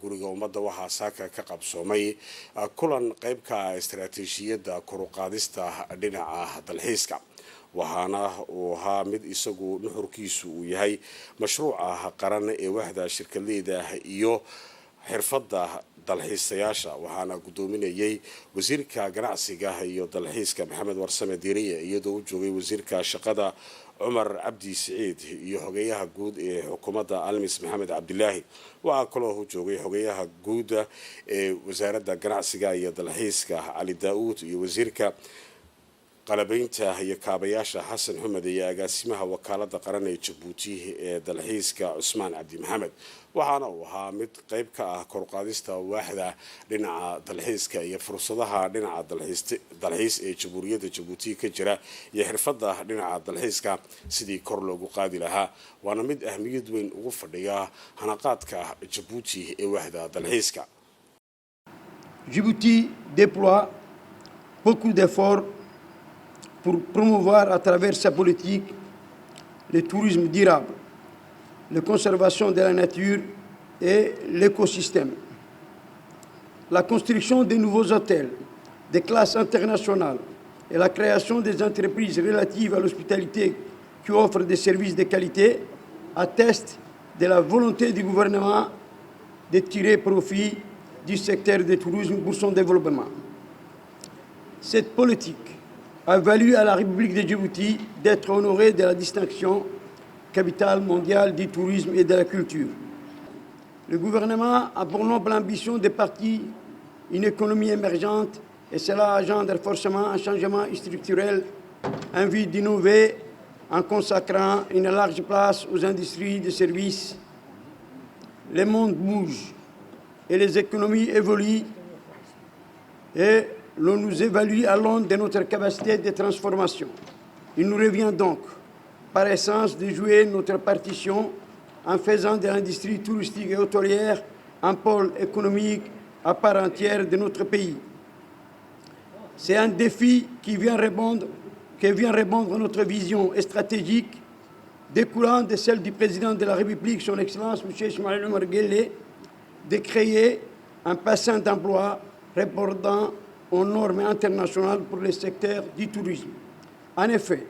guriga ummadda waxaa saaka ka qabsoomay kulan qaybka istaraatiijiyadda kor u qaadista dhinaca dalxiiska waxaana uu ahaa mid isagu nuxurkiisu uu yahay mashruuca qaran ee waaxda shirkadleyda iyo xirfadda dalxiisayaasha waxaana gudoominayay wasiirka ganacsiga iyo dalxiiska maxamed warsame diiriye iyadoo u joogay wasiirka shaqada cumar cabdi siciid iyo xogeyaha guud ee xukuumadda almis maxamed cabdilaahi waxaa kaloo u joogay xogeyaha guud ee wasaaradda ganacsiga iyo dalxiiska cali daa'uud iyo wasiirka qalabaynta iyo kaabayaasha xasan xumed iyo agaasimaha wakaaladda qaran ee jabuuti ee dalxiiska cusmaan cabdi maxamed waxaana uu ahaa mid qayb ka ah korqaadista waaxda dhinaca dalxiiska iyo fursadaha dhinaca dalxiis ee jamhuuriyadda jabuuti ka jira iyo xirfadda dhinaca dalxiiska sidii kor loogu qaadi lahaa waana mid ahmiyad weyn ugu fadhiya hanaqaadka jabuuti ee waaxda dalxiiska. Djibouti déploie beaucoup d'efforts pour promouvoir à travers sa politique le tourisme durable, la conservation de la nature et l'écosystème. La construction de nouveaux hôtels de classe internationale et la création des entreprises relatives à l'hospitalité qui offrent des services de qualité attestent de la volonté du gouvernement de tirer profit du secteur du tourisme pour son développement. Cette politique a valu à la République de Djibouti d'être honorée de la distinction capitale mondiale du tourisme et de la culture. Le gouvernement a pour noble ambition de partir une économie émergente et cela engendre forcément un changement structurel, envie d'innover en consacrant une large place aux industries de services. Le monde bouge et les économies évoluent et l'on nous évalue à l'aune de notre capacité de transformation. Il nous revient donc, par essence, de jouer notre partition en faisant de l'industrie touristique et hôtelière un pôle économique à part entière de notre pays. C'est un défi qui vient répondre à notre vision stratégique découlant de celle du président de la République, son Excellence M. Ismaël Omar Guelleh, de créer un bassin d'emploi répondant aux normes internationales pour le secteur du tourisme. En effet,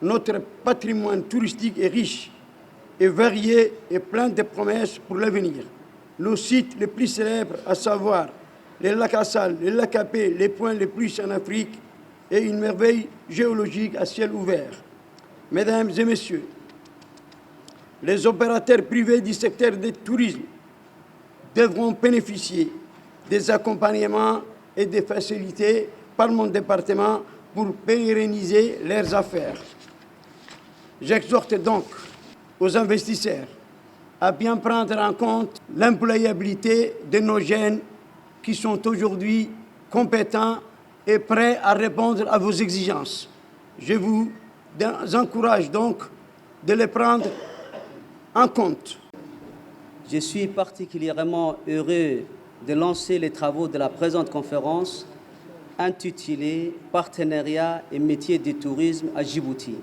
notre patrimoine touristique est riche et varié et plein de promesses pour l'avenir. Nos sites les plus célèbres, à savoir les lacs Assal, les lacs Apé, les points les plus en Afrique et une merveille géologique à ciel ouvert. Mesdames et messieurs, les opérateurs privés du secteur du tourisme devront bénéficier des accompagnements et des facilités par mon département pour pérenniser leurs affaires. J'exhorte donc aux investisseurs à bien prendre en compte l'employabilité de nos jeunes qui sont aujourd'hui compétents et prêts à répondre à vos exigences. Je vous encourage donc de les prendre en compte. Je suis particulièrement heureux de lancer les travaux de la présente conférence intitulée « Partenariat et métiers du tourisme à Djibouti ».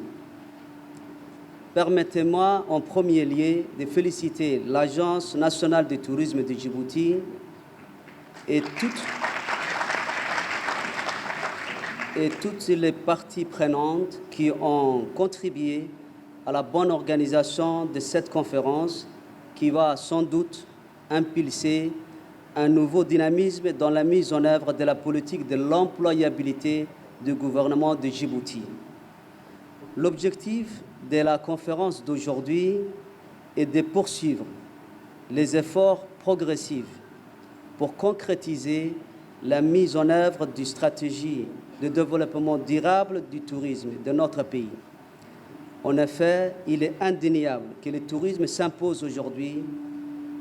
Permettez-moi en premier lieu de féliciter l'Agence nationale du tourisme de Djibouti et toutes les parties prenantes qui ont contribué à la bonne organisation de cette conférence qui va sans doute impulser un nouveau dynamisme dans la mise en œuvre de la politique de l'employabilité du gouvernement de Djibouti. L'objectif de la conférence d'aujourd'hui est de poursuivre les efforts progressifs pour concrétiser la mise en œuvre d'une stratégie de développement durable du tourisme de notre pays. En effet, il est indéniable que le tourisme s'impose aujourd'hui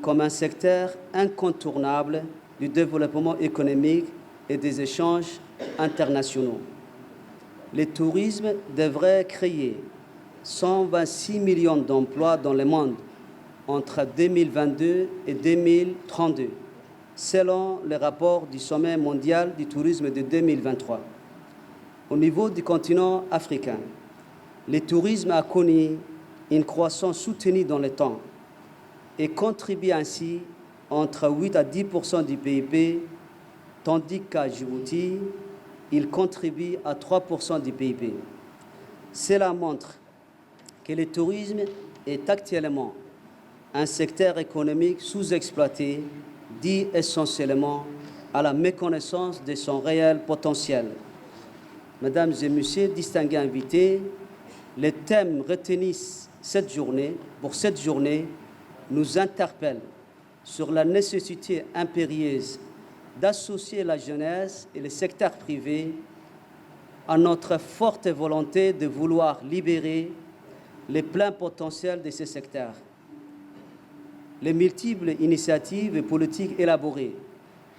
comme un secteur incontournable du développement économique et des échanges internationaux. Le tourisme devrait créer 126 millions d'emplois dans le monde entre 2022 et 2032, selon le rapport du Sommet mondial du tourisme de 2023. Au niveau du continent africain, le tourisme a connu une croissance soutenue dans le temps et contribue ainsi entre 8 à 10% du PIB, tandis qu'à Djibouti, il contribue à 3% du PIB. Cela montre que le tourisme est actuellement un secteur économique sous-exploité, dû essentiellement à la méconnaissance de son réel potentiel. Mesdames et Messieurs, distingués invités, les thèmes retenus pour cette journée nous interpellent sur la nécessité impérieuse d'associer la jeunesse et le secteur privé à notre forte volonté de vouloir libérer le plein potentiel de ces secteurs. Les multiples initiatives et politiques élaborées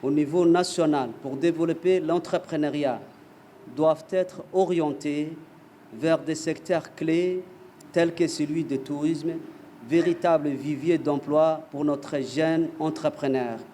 au niveau national pour développer l'entrepreneuriat doivent être orientées vers des secteurs clés tels que celui du tourisme, véritable vivier d'emploi pour notre jeune entrepreneur.